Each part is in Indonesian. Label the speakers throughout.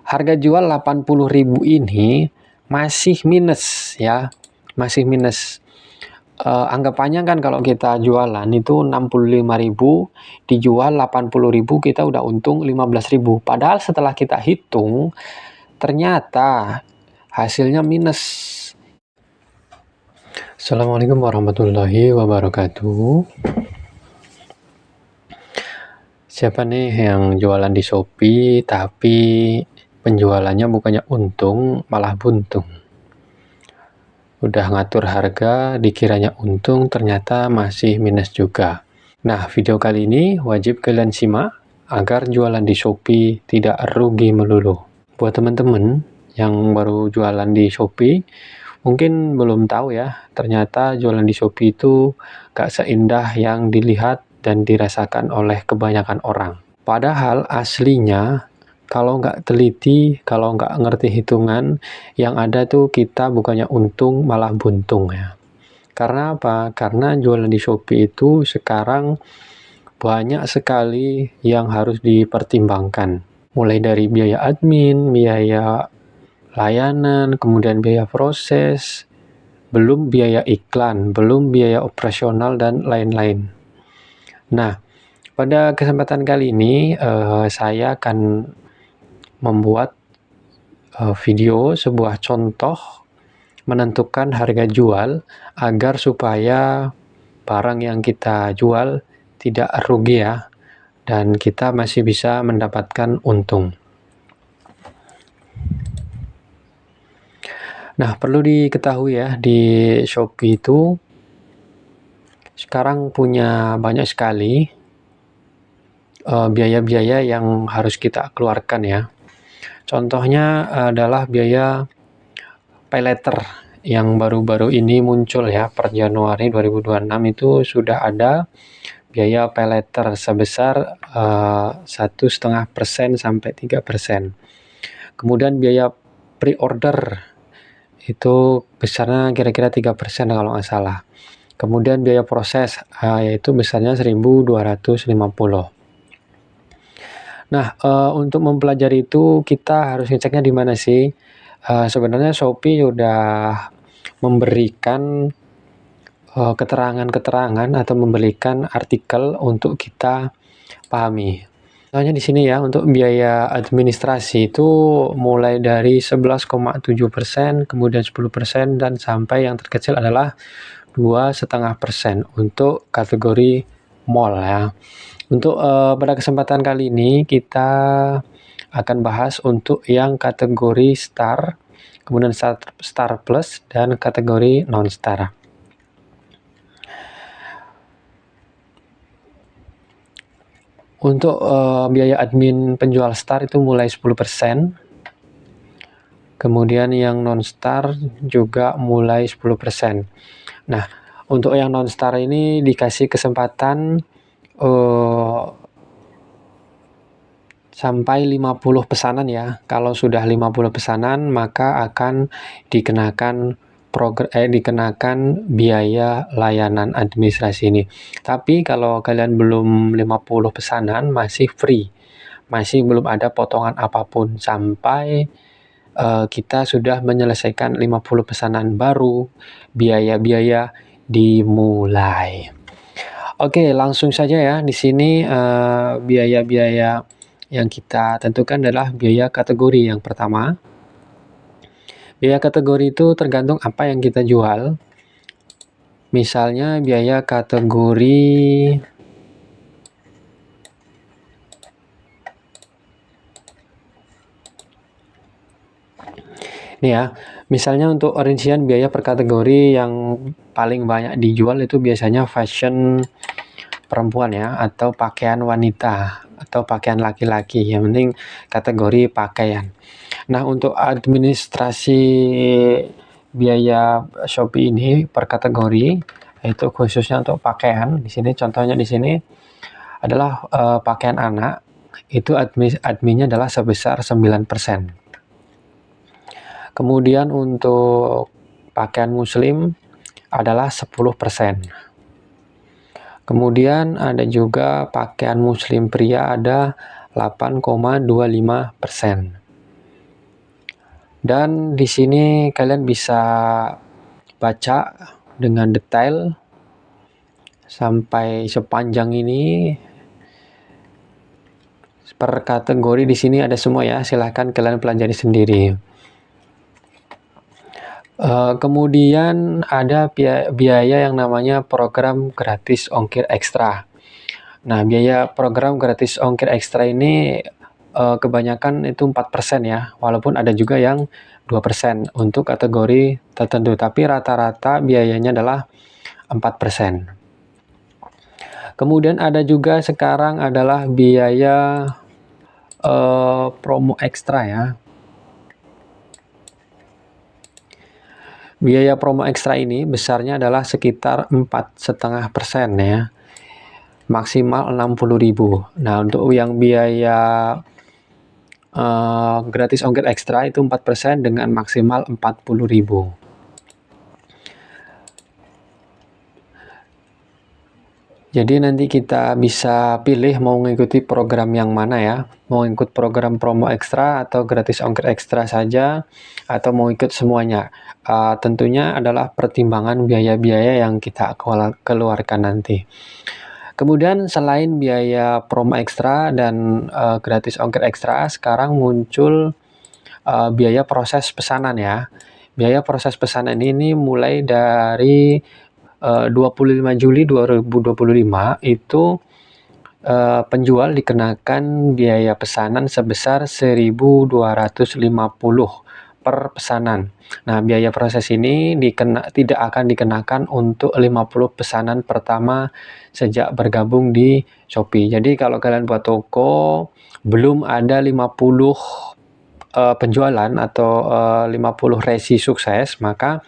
Speaker 1: harga jual 80.000 ini masih minus ya, masih minus. Anggapannya kan kalau kita jualan itu 65.000, dijual 80.000, kita udah untung 15.000. Padahal setelah kita hitung, ternyata hasilnya minus. Assalamualaikum warahmatullahi wabarakatuh. Siapa nih yang jualan di Shopee tapi penjualannya bukannya untung malah buntung? Udah ngatur harga, dikiranya untung, ternyata masih minus juga. Nah, video kali ini wajib kalian simak agar jualan di Shopee tidak rugi melulu. Buat teman-teman yang baru jualan di Shopee, mungkin belum tahu ya, ternyata jualan di Shopee itu gak seindah yang dilihat dan dirasakan oleh kebanyakan orang. Padahal aslinya, kalau nggak teliti, kalau nggak ngerti hitungan, yang ada tuh kita bukannya untung malah buntung ya. Karena apa? Karena jualan di Shopee itu sekarang banyak sekali yang harus dipertimbangkan. Mulai dari biaya admin, biaya layanan, kemudian biaya proses, belum biaya iklan, belum biaya operasional, dan lain-lain. Nah, pada kesempatan kali ini saya akan membuat video sebuah contoh menentukan harga jual agar supaya barang yang kita jual tidak rugi ya, dan kita masih bisa mendapatkan untung. Nah, perlu diketahui ya, di Shopee itu sekarang punya banyak sekali biaya-biaya yang harus kita keluarkan ya. Contohnya adalah biaya pay letter yang baru-baru ini muncul ya, per Januari 2026 itu sudah ada biaya pay letter sebesar 1,5% sampai 3%. Kemudian biaya pre-order itu besarnya kira-kira 3% kalau nggak salah. Kemudian biaya proses yaitu besarnya 1.250. Nah, untuk mempelajari itu kita harus ngeceknya di mana sih? Sebenarnya Shopee sudah memberikan keterangan-keterangan atau memberikan artikel untuk kita pahami. Soalnya di sini ya, untuk biaya administrasi itu mulai dari 11,7%, kemudian 10%, dan sampai yang terkecil adalah 2,5% untuk kategori mall ya. Untuk pada kesempatan kali ini kita akan bahas untuk yang kategori star, kemudian star plus, dan kategori non star. Untuk biaya admin penjual star itu mulai 10%. Kemudian yang non star juga mulai 10%. Nah, untuk yang non star ini dikasih kesempatan sampai 50 pesanan ya. Kalau sudah 50 pesanan maka akan dikenakan biaya layanan administrasi ini. Tapi kalau kalian belum 50 pesanan masih free. Masih belum ada potongan apapun sampai kita sudah menyelesaikan 50 pesanan baru biaya-biaya dimulai. Oke, langsung saja ya. Di sini biaya-biaya yang kita tentukan adalah biaya kategori yang pertama. Biaya kategori itu tergantung apa yang kita jual. Misalnya biaya kategori ini ya, misalnya untuk rincian biaya per kategori yang paling banyak dijual itu biasanya fashion perempuan ya, atau pakaian wanita, atau pakaian laki-laki, yang penting kategori pakaian. Nah, untuk administrasi biaya Shopee ini per kategori, itu khususnya untuk pakaian. Di sini contohnya di sini adalah pakaian anak, itu adminnya adalah sebesar 9%. Kemudian untuk pakaian muslim adalah 10%. Kemudian ada juga pakaian muslim pria ada 8,25%. Dan di sini kalian bisa baca dengan detail sampai sepanjang ini. Per kategori di sini ada semua ya, silahkan kalian pelajari sendiri. Kemudian ada biaya yang namanya program gratis ongkir ekstra. Nah, biaya program gratis ongkir ekstra ini kebanyakan itu 4% ya, walaupun ada juga yang 2% untuk kategori tertentu, tapi rata-rata biayanya adalah 4%. Kemudian ada juga sekarang adalah biaya promo ekstra ya. Biaya promo ekstra ini besarnya adalah sekitar 4,5% ya, maksimal 60.000. Nah, untuk yang biaya gratis ongkir ekstra itu 4% dengan maksimal 40.000. Jadi nanti kita bisa pilih mau mengikuti program yang mana ya, mau ikut program promo ekstra atau gratis ongkir ekstra saja, atau mau ikut semuanya. Tentunya adalah pertimbangan biaya-biaya yang kita keluarkan nanti. Kemudian selain biaya promo ekstra dan gratis ongkir ekstra, sekarang muncul biaya proses pesanan ya. Biaya proses pesanan ini mulai dari 25 Juli 2025 itu penjual dikenakan biaya pesanan sebesar 1.250 per pesanan. Nah, biaya proses ini tidak akan dikenakan untuk 50 pesanan pertama sejak bergabung di Shopee. Jadi kalau kalian buat toko belum ada 50 penjualan atau 50 resi sukses, maka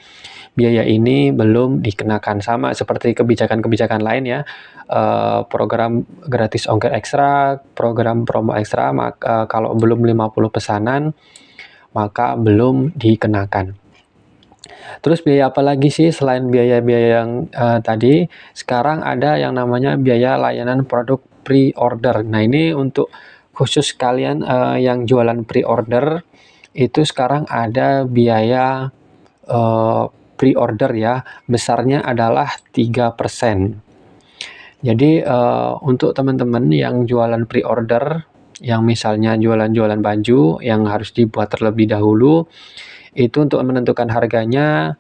Speaker 1: biaya ini belum dikenakan. Sama seperti kebijakan-kebijakan lain ya, program gratis ongkir ekstra, program promo ekstra, maka kalau belum 50 pesanan maka belum dikenakan. Terus biaya apa lagi sih selain biaya-biaya yang tadi? Sekarang ada yang namanya biaya layanan produk pre-order. Nah, ini untuk khusus kalian yang jualan pre-order, itu sekarang ada biaya pre-order ya, besarnya adalah 3%. Jadi untuk teman-teman yang jualan pre-order, yang misalnya jualan-jualan baju yang harus dibuat terlebih dahulu, itu untuk menentukan harganya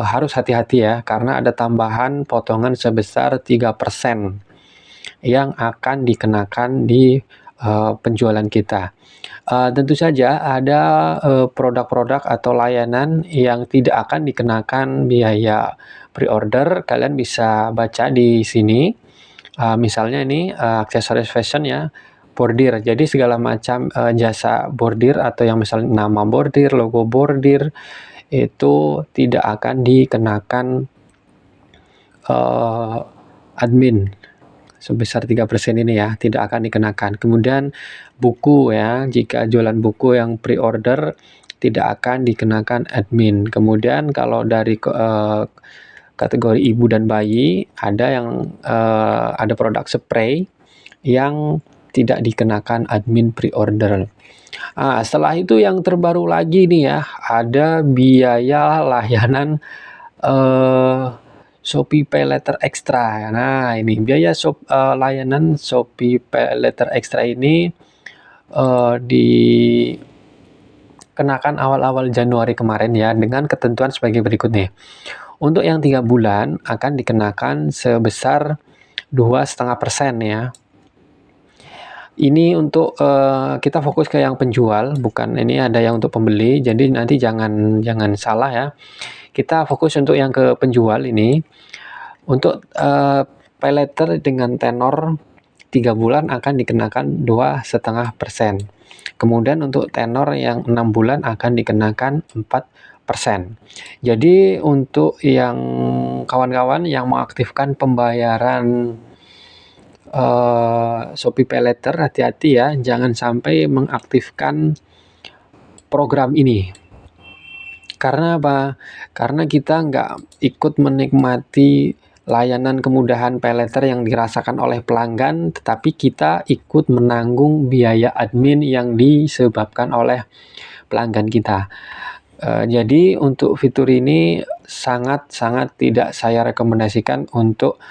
Speaker 1: harus hati-hati ya, karena ada tambahan potongan sebesar 3% yang akan dikenakan di penjualan kita. Tentu saja ada produk-produk atau layanan yang tidak akan dikenakan biaya pre-order. Kalian bisa baca di sini. Misalnya ini aksesoris fashion ya, bordir. Jadi segala macam jasa bordir atau yang misalnya nama bordir, logo bordir, itu tidak akan dikenakan admin sebesar 3% ini ya, tidak akan dikenakan. Kemudian buku ya, jika jualan buku yang pre-order tidak akan dikenakan admin. Kemudian kalau dari kategori ibu dan bayi, ada yang ada produk spray yang tidak dikenakan admin pre-order. Setelah itu yang terbaru lagi nih ya, ada biaya layanan Shopee Pay Later Extra. Nah, ini biaya layanan Shopee Pay Later Extra ini dikenakan awal-awal Januari kemarin ya, dengan ketentuan sebagai berikut nih. Untuk yang 3 bulan akan dikenakan sebesar 2,5% ya. Ini untuk kita fokus ke yang penjual, bukan ini ada yang untuk pembeli. Jadi nanti jangan salah ya. Kita fokus untuk yang ke penjual ini. Untuk pay later dengan tenor 3 bulan akan dikenakan 2,5%. Kemudian untuk tenor yang 6 bulan akan dikenakan 4%. Jadi untuk yang kawan-kawan yang mengaktifkan pembayaran Shopee Pay Later, hati-hati ya, jangan sampai mengaktifkan program ini. Karena apa? Karena kita nggak ikut menikmati layanan kemudahan pay later yang dirasakan oleh pelanggan, tetapi kita ikut menanggung biaya admin yang disebabkan oleh pelanggan kita. Jadi untuk fitur ini sangat-sangat tidak saya rekomendasikan untuk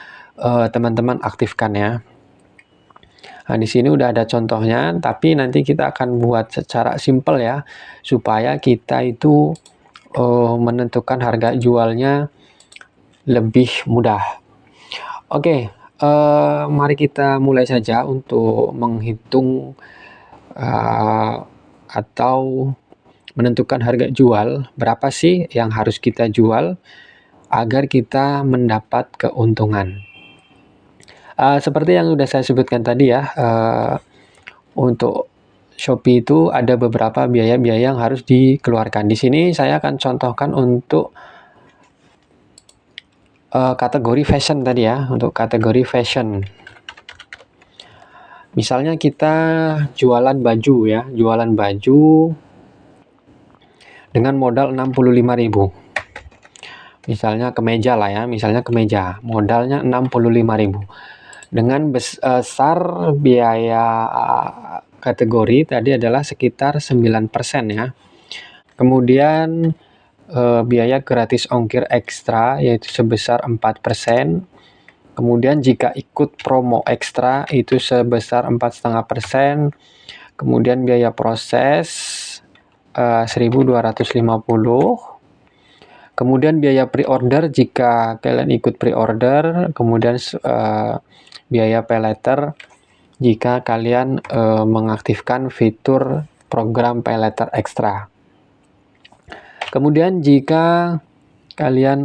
Speaker 1: teman-teman aktifkan ya. Nah, di sini udah ada contohnya, tapi nanti kita akan buat secara simple ya, supaya kita itu menentukan harga jualnya lebih mudah. Oke, mari kita mulai saja untuk menghitung atau menentukan harga jual. Berapa sih yang harus kita jual agar kita mendapat keuntungan. Seperti yang sudah saya sebutkan tadi ya, untuk Shopee itu ada beberapa biaya-biaya yang harus dikeluarkan. Di sini saya akan contohkan untuk kategori fashion tadi ya, untuk kategori fashion. Misalnya kita jualan baju ya, jualan baju dengan modal 65.000. Misalnya kemeja lah ya, misalnya kemeja, modalnya 65.000. Dengan besar biaya kategori tadi adalah sekitar 9% ya. Kemudian biaya gratis ongkir ekstra yaitu sebesar 4%. Kemudian jika ikut promo ekstra itu sebesar 4,5%. Kemudian biaya proses 1.250. Kemudian biaya pre-order jika kalian ikut pre-order. Kemudian biaya pay later jika kalian mengaktifkan fitur program pay later ekstra. Kemudian jika kalian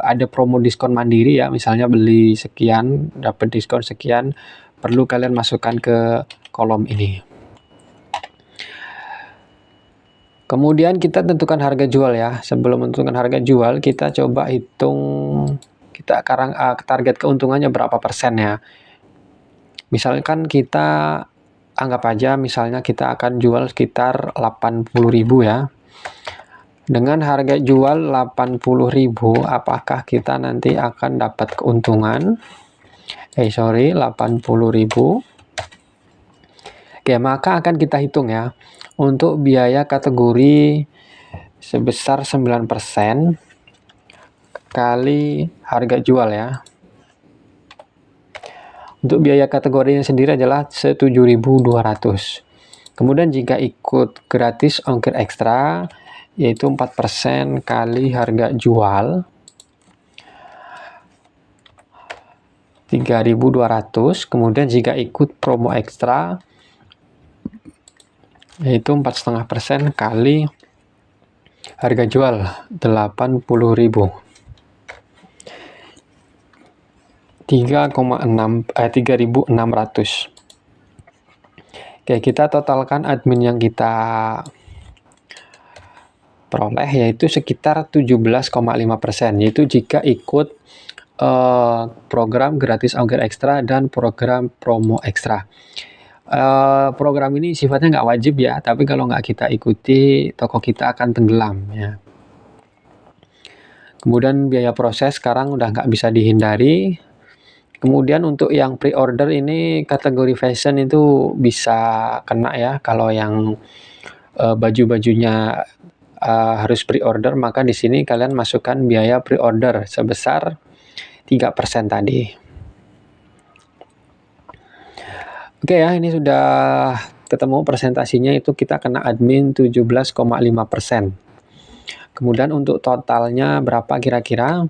Speaker 1: ada promo diskon mandiri ya, misalnya beli sekian dapat diskon sekian, perlu kalian masukkan ke kolom ini. Kemudian kita tentukan harga jual ya. Sebelum menentukan harga jual, kita coba hitung kita target keuntungannya berapa persen ya. Misalkan kita anggap aja misalnya kita akan jual sekitar 80.000 ya. Dengan harga jual 80.000, apakah kita nanti akan dapat keuntungan? 80.000. Oke, maka akan kita hitung ya. Untuk biaya kategori sebesar 9% kali harga jual ya. Untuk biaya kategorinya sendiri adalah 7.200. Kemudian jika ikut gratis ongkir ekstra yaitu 4% kali harga jual 3.200. Kemudian jika ikut promo ekstra yaitu 4,5% kali harga jual 80.000. 3.600. Oke, kita totalkan admin yang kita peroleh yaitu sekitar 17,5%, yaitu jika ikut program gratis ongkir ekstra dan program promo ekstra. Program ini sifatnya nggak wajib ya, tapi kalau nggak kita ikuti, toko kita akan tenggelam ya. Kemudian biaya proses sekarang udah nggak bisa dihindari. Kemudian untuk yang pre-order ini kategori fashion itu bisa kena ya. Kalau yang baju-bajunya harus pre-order, maka di sini kalian masukkan biaya pre-order sebesar 3% tadi. Oke ya, ini sudah ketemu presentasinya, itu kita kena admin 17,5%. Kemudian untuk totalnya berapa kira-kira?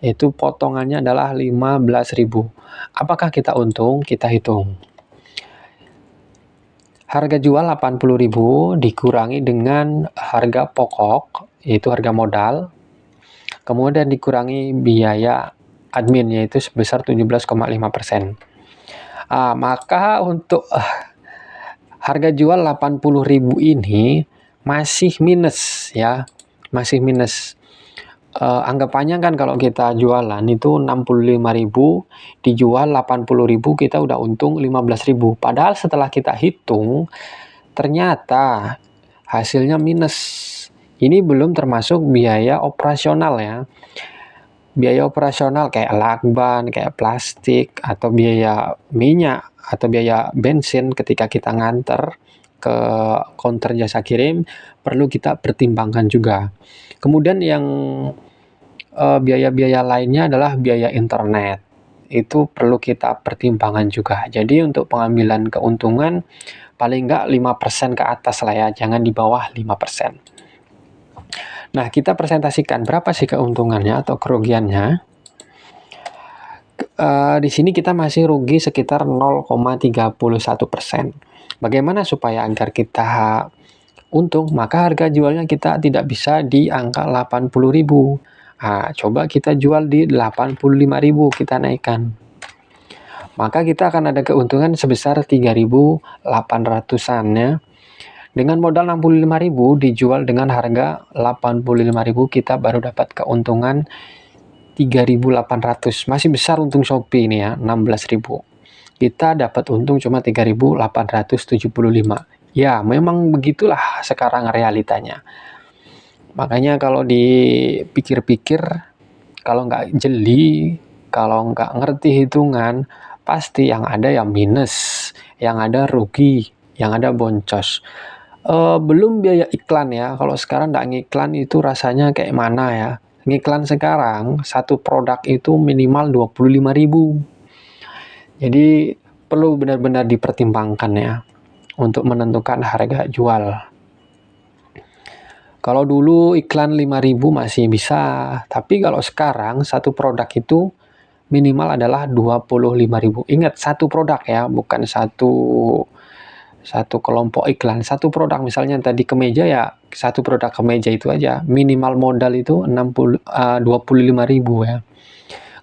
Speaker 1: Yaitu potongannya adalah 15.000. Apakah kita untung? Kita hitung. Harga jual 80.000 dikurangi dengan harga pokok, yaitu harga modal. Kemudian dikurangi biaya admin, yaitu sebesar 17,5%. Maka untuk harga jual 80.000 ini masih minus ya, masih minus. Anggapannya kan kalau kita jualan itu 65.000, dijual 80.000, kita udah untung 15.000. Padahal setelah kita hitung ternyata hasilnya minus. Ini belum termasuk biaya operasional ya. biaya operasional kayak lakban, kayak plastik, atau biaya minyak, atau biaya bensin ketika kita nganter ke counter jasa kirim, perlu kita pertimbangkan juga. Kemudian yang biaya-biaya lainnya adalah biaya internet. Itu perlu kita pertimbangkan juga. Jadi untuk pengambilan keuntungan paling nggak 5% ke atas lah ya, jangan di bawah 5%. Nah, kita presentasikan berapa sih keuntungannya atau kerugiannya. Di sini kita masih rugi sekitar 0,31%. Bagaimana supaya agar kita untung? Maka harga jualnya kita tidak bisa di angka 80.000. Nah, coba kita jual di 85.000, kita naikkan. Maka kita akan ada keuntungan sebesar 3.800-an ya. Dengan modal 65.000 dijual dengan harga 85.000, kita baru dapat keuntungan 3.800. Masih besar untung Shopee ini ya, 16.000. Kita dapat untung cuma 3.875. Ya, memang begitulah sekarang realitanya. Makanya kalau dipikir-pikir, kalau nggak jeli, kalau nggak ngerti hitungan, pasti yang ada ya minus, yang ada rugi, yang ada boncos. Belum biaya iklan ya, kalau sekarang nggak ngiklan itu rasanya kayak mana ya. Ngiklan sekarang, satu produk itu minimal 25.000. Jadi perlu benar-benar dipertimbangkan ya, untuk menentukan harga jual. Kalau dulu iklan 5.000 masih bisa, tapi kalau sekarang satu produk itu minimal adalah 25.000. Ingat, satu produk ya, bukan satu kelompok iklan. Satu produk, misalnya tadi kemeja ya, satu produk kemeja itu aja. Minimal modal itu 25.000 ya.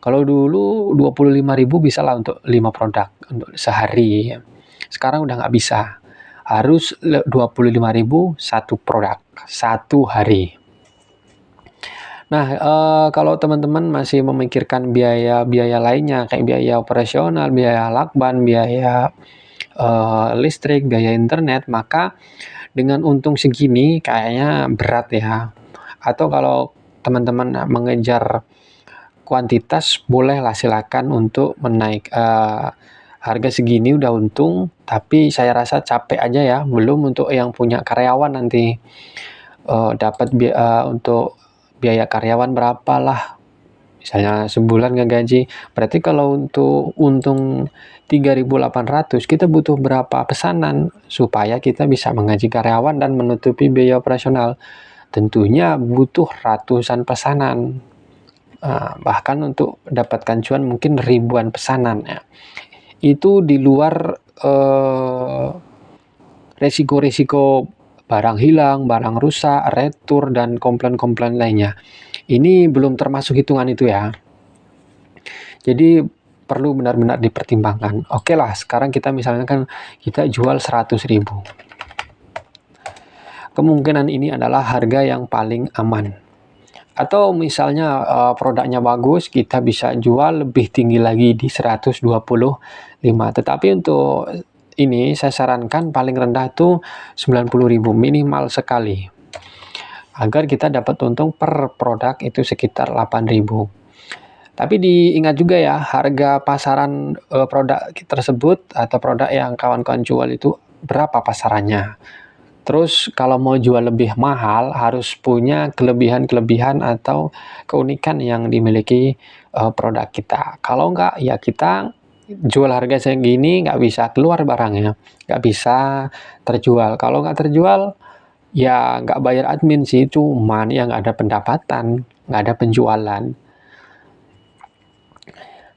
Speaker 1: Kalau dulu 25.000 bisa lah untuk 5 produk untuk sehari ya. Sekarang udah nggak bisa. Harus 25.000 satu produk, satu hari. Nah, kalau teman-teman masih memikirkan biaya-biaya lainnya, kayak biaya operasional, biaya lakban, biaya listrik, biaya internet, maka dengan untung segini kayaknya berat ya. Atau kalau teman-teman mengejar kuantitas, bolehlah silakan untuk harga segini udah untung, tapi saya rasa capek aja ya, belum untuk yang punya karyawan nanti. Dapat untuk biaya karyawan berapa lah, misalnya sebulan ngegaji, berarti kalau untuk untung 3.800, kita butuh berapa pesanan supaya kita bisa menggaji karyawan dan menutupi biaya operasional. Tentunya butuh ratusan pesanan, bahkan untuk dapatkan cuan mungkin ribuan pesanan ya. Itu di luar resiko-resiko barang hilang, barang rusak, retur, dan komplain-komplain lainnya. Ini belum termasuk hitungan itu ya. Jadi perlu benar-benar dipertimbangkan. Oke lah, sekarang kita misalnya kan kita jual 100.000. Kemungkinan ini adalah harga yang paling aman. Atau misalnya produknya bagus, kita bisa jual lebih tinggi lagi di 125. Tetapi untuk ini saya sarankan paling rendah tuh 90.000 minimal sekali. Agar kita dapat untung per produk itu sekitar 8.000. Tapi diingat juga ya, harga pasaran produk tersebut atau produk yang kawan-kawan jual itu berapa pasarannya. Terus kalau mau jual lebih mahal harus punya kelebihan-kelebihan atau keunikan yang dimiliki produk kita. Kalau enggak ya kita jual harga segini nggak bisa keluar barangnya, nggak bisa terjual. Kalau nggak terjual ya nggak bayar admin sih, cuman ya nggak ada pendapatan, nggak ada penjualan.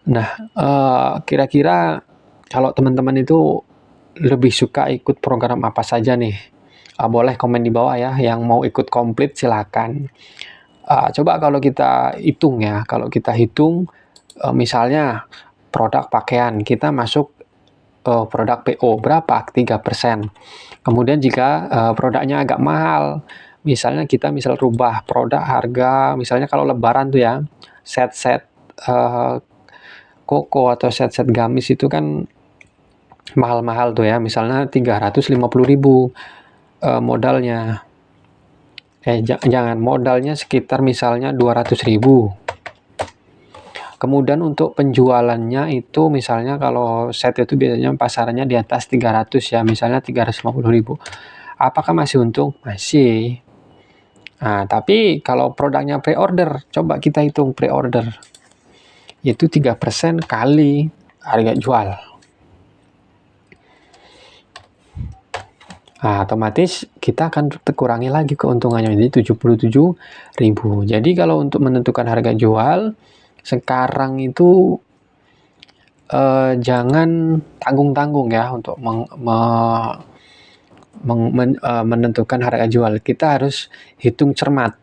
Speaker 1: Nah, kira-kira kalau teman-teman itu lebih suka ikut program apa saja nih? Boleh komen di bawah ya, yang mau ikut komplit silakan. Coba kalau kita hitung ya, kalau kita hitung misalnya produk pakaian, kita masuk produk PO berapa? 3%. Kemudian jika produknya agak mahal, misalnya kita rubah produk harga, misalnya kalau lebaran tuh ya, set-set koko atau set-set gamis itu kan mahal-mahal tuh ya, misalnya 350.000 modalnya. Jangan modalnya sekitar misalnya 200.000. Kemudian untuk penjualannya itu misalnya kalau set itu biasanya pasarannya di atas 300 ya, misalnya 350.000. Apakah masih untung? Masih. Nah, tapi kalau produknya pre-order, coba kita hitung pre-order. Itu 3% kali harga jual. Nah, otomatis kita akan kurangi lagi keuntungannya, jadi 77.000. Jadi kalau untuk menentukan harga jual sekarang itu jangan tanggung-tanggung ya untuk menentukan harga jual. Kita harus hitung cermat.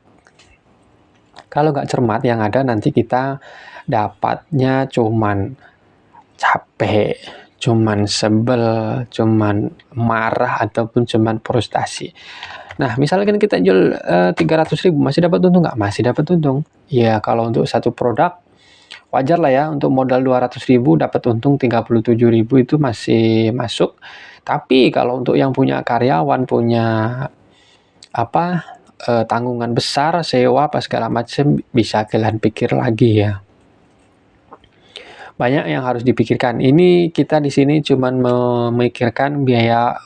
Speaker 1: Kalau nggak cermat, yang ada nanti kita dapatnya cuman capek, cuman sebel, cuman marah, ataupun cuman frustasi. Nah, misalkan kita jual 300.000, masih dapat untung nggak? Masih dapat untung. Ya, kalau untuk satu produk, wajar lah ya, untuk modal 200.000 dapat untung 37.000 itu masih masuk. Tapi kalau untuk yang punya karyawan, punya tanggungan besar, sewa, apa segala macam, bisa kalian pikir lagi ya. Banyak yang harus dipikirkan. Ini kita di sini cuman memikirkan biaya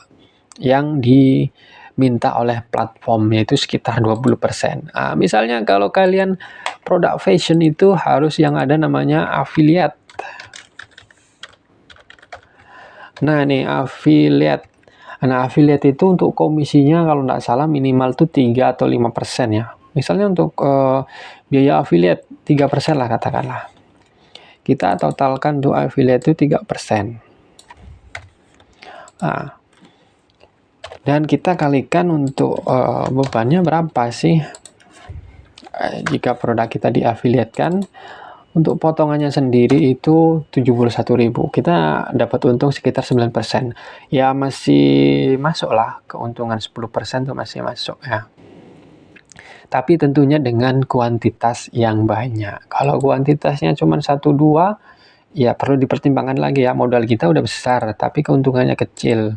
Speaker 1: yang diminta oleh platform, yaitu sekitar 20%. Nah, misalnya kalau kalian produk fashion itu harus yang ada namanya affiliate. Nah, nih affiliate. Nah, affiliate itu untuk komisinya kalau nggak salah minimal tuh 3 atau 5% ya. Misalnya untuk biaya affiliate 3% lah katakanlah. Kita totalkan untuk affiliate itu 3%. Nah, dan kita kalikan untuk bebannya berapa sih? Jika produk kita diafiliatkan, untuk potongannya sendiri itu 71.000. Kita dapat untung sekitar 9%. Ya masih masuk lah, keuntungan 10% itu masih masuk ya. Tapi tentunya dengan kuantitas yang banyak. Kalau kuantitasnya cuma 1-2, ya perlu dipertimbangkan lagi ya. Modal kita udah besar, tapi keuntungannya kecil.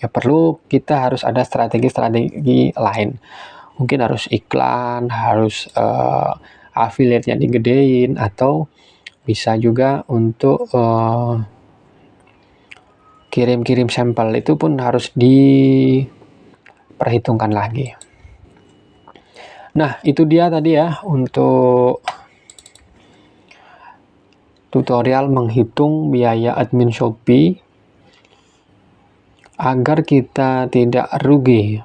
Speaker 1: Ya perlu kita harus ada strategi-strategi lain. Mungkin harus iklan, harus affiliate-nya digedein, atau bisa juga untuk kirim-kirim sampel, itu pun harus diperhitungkan lagi. Nah, itu dia tadi ya untuk tutorial menghitung biaya admin Shopee agar kita tidak rugi,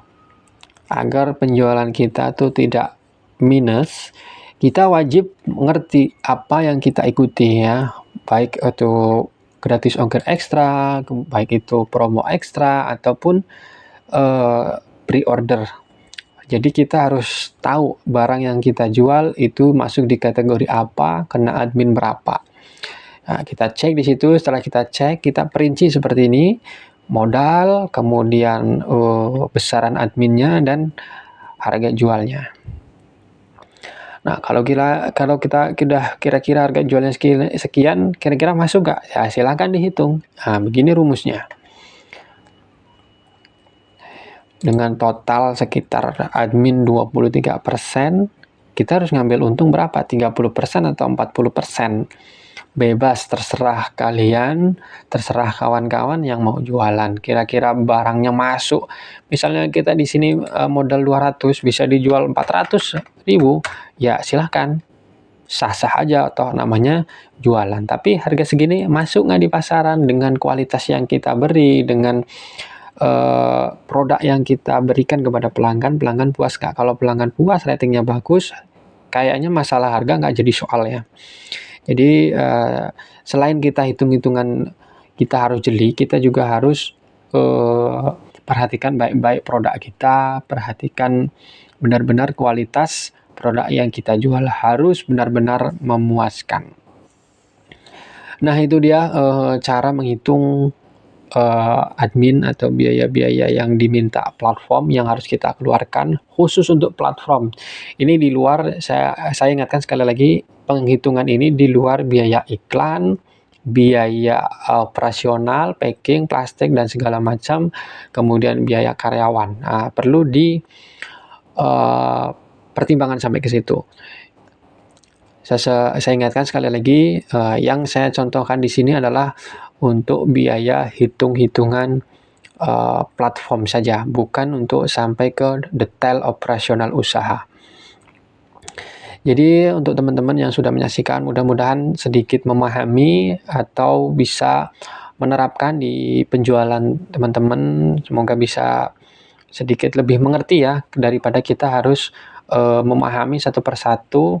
Speaker 1: agar penjualan kita tuh tidak minus. Kita wajib mengerti apa yang kita ikuti ya, baik itu gratis ongkir ekstra, baik itu promo ekstra, ataupun pre-order. Jadi kita harus tahu barang yang kita jual itu masuk di kategori apa, kena admin berapa. Nah, kita cek di situ. Setelah kita cek, kita perinci seperti ini: modal, kemudian besaran adminnya, dan harga jualnya. Nah, kalau kita sudah kira-kira harga jualnya sekian, kira-kira masuk nggak? Ya, silakan dihitung. Nah, begini rumusnya. Dengan total sekitar admin 23%, kita harus ngambil untung berapa? 30% atau 40%? Bebas, terserah kalian, terserah kawan-kawan yang mau jualan. Kira-kira barangnya masuk. Misalnya kita di sini modal 200, bisa dijual 400.000, ya silahkan. Sah-sah aja, atau namanya jualan. Tapi harga segini masuk nggak di pasaran dengan kualitas yang kita beri, dengan produk yang kita berikan kepada pelanggan puas nggak? Kalau pelanggan puas, ratingnya bagus, kayaknya masalah harga nggak jadi soal ya. Jadi selain kita hitung-hitungan kita harus jeli, kita juga harus perhatikan baik-baik produk kita, perhatikan benar-benar kualitas produk yang kita jual harus benar-benar memuaskan. Nah, itu dia cara menghitung admin atau biaya-biaya yang diminta platform yang harus kita keluarkan khusus untuk platform. Ini di luar, saya ingatkan sekali lagi, penghitungan ini di luar biaya iklan, biaya operasional, packing, plastik, dan segala macam, kemudian biaya karyawan. Nah, perlu di pertimbangan sampai ke situ. Saya ingatkan sekali lagi, yang saya contohkan di sini adalah untuk biaya hitung-hitungan platform saja, bukan untuk sampai ke detail operasional usaha. Jadi untuk teman-teman yang sudah menyaksikan, mudah-mudahan sedikit memahami atau bisa menerapkan di penjualan teman-teman. Semoga bisa sedikit lebih mengerti ya, daripada kita harus memahami satu persatu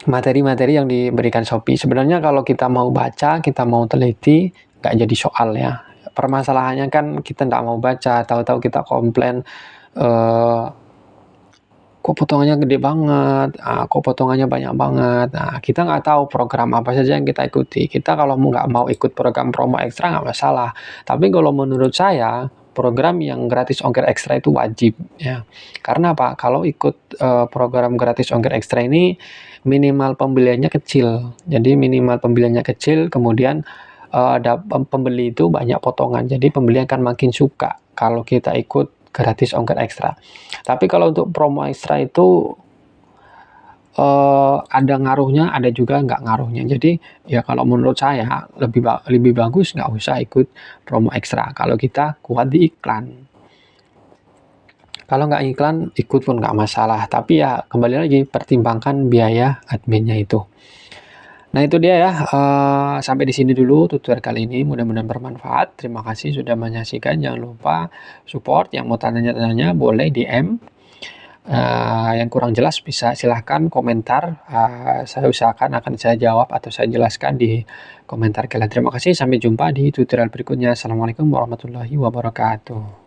Speaker 1: materi-materi yang diberikan Shopee. Sebenarnya kalau kita mau baca, kita mau teliti, nggak jadi soal ya. Permasalahannya kan kita nggak mau baca, tahu-tahu kita komplain, kok potongannya gede banget, kok potongannya banyak banget. Nah, kita nggak tahu program apa saja yang kita ikuti. Kita kalau nggak mau ikut program promo ekstra nggak masalah. Tapi kalau menurut saya, program yang gratis ongkir ekstra itu wajib ya. Karena apa? Kalau ikut program gratis ongkir ekstra ini minimal pembeliannya kecil. Jadi minimal pembeliannya kecil, kemudian pembeli itu banyak potongan. Jadi pembeli akan makin suka kalau kita ikut gratis ongkir ekstra. Tapi kalau untuk promo ekstra itu ada ngaruhnya, ada juga nggak ngaruhnya. Jadi ya kalau menurut saya lebih bagus nggak usah ikut promo ekstra kalau kita kuat di iklan. Kalau nggak iklan, ikut pun nggak masalah. Tapi ya kembali lagi pertimbangkan biaya adminnya itu. Nah itu dia ya, sampai di sini dulu tutorial kali ini, mudah-mudahan bermanfaat. Terima kasih sudah menyaksikan, jangan lupa support, yang mau tanya-tanya boleh DM. Yang kurang jelas bisa silahkan komentar, saya usahakan akan saya jawab atau saya jelaskan di komentar kalian. Terima kasih, sampai jumpa di tutorial berikutnya. Assalamualaikum warahmatullahi wabarakatuh.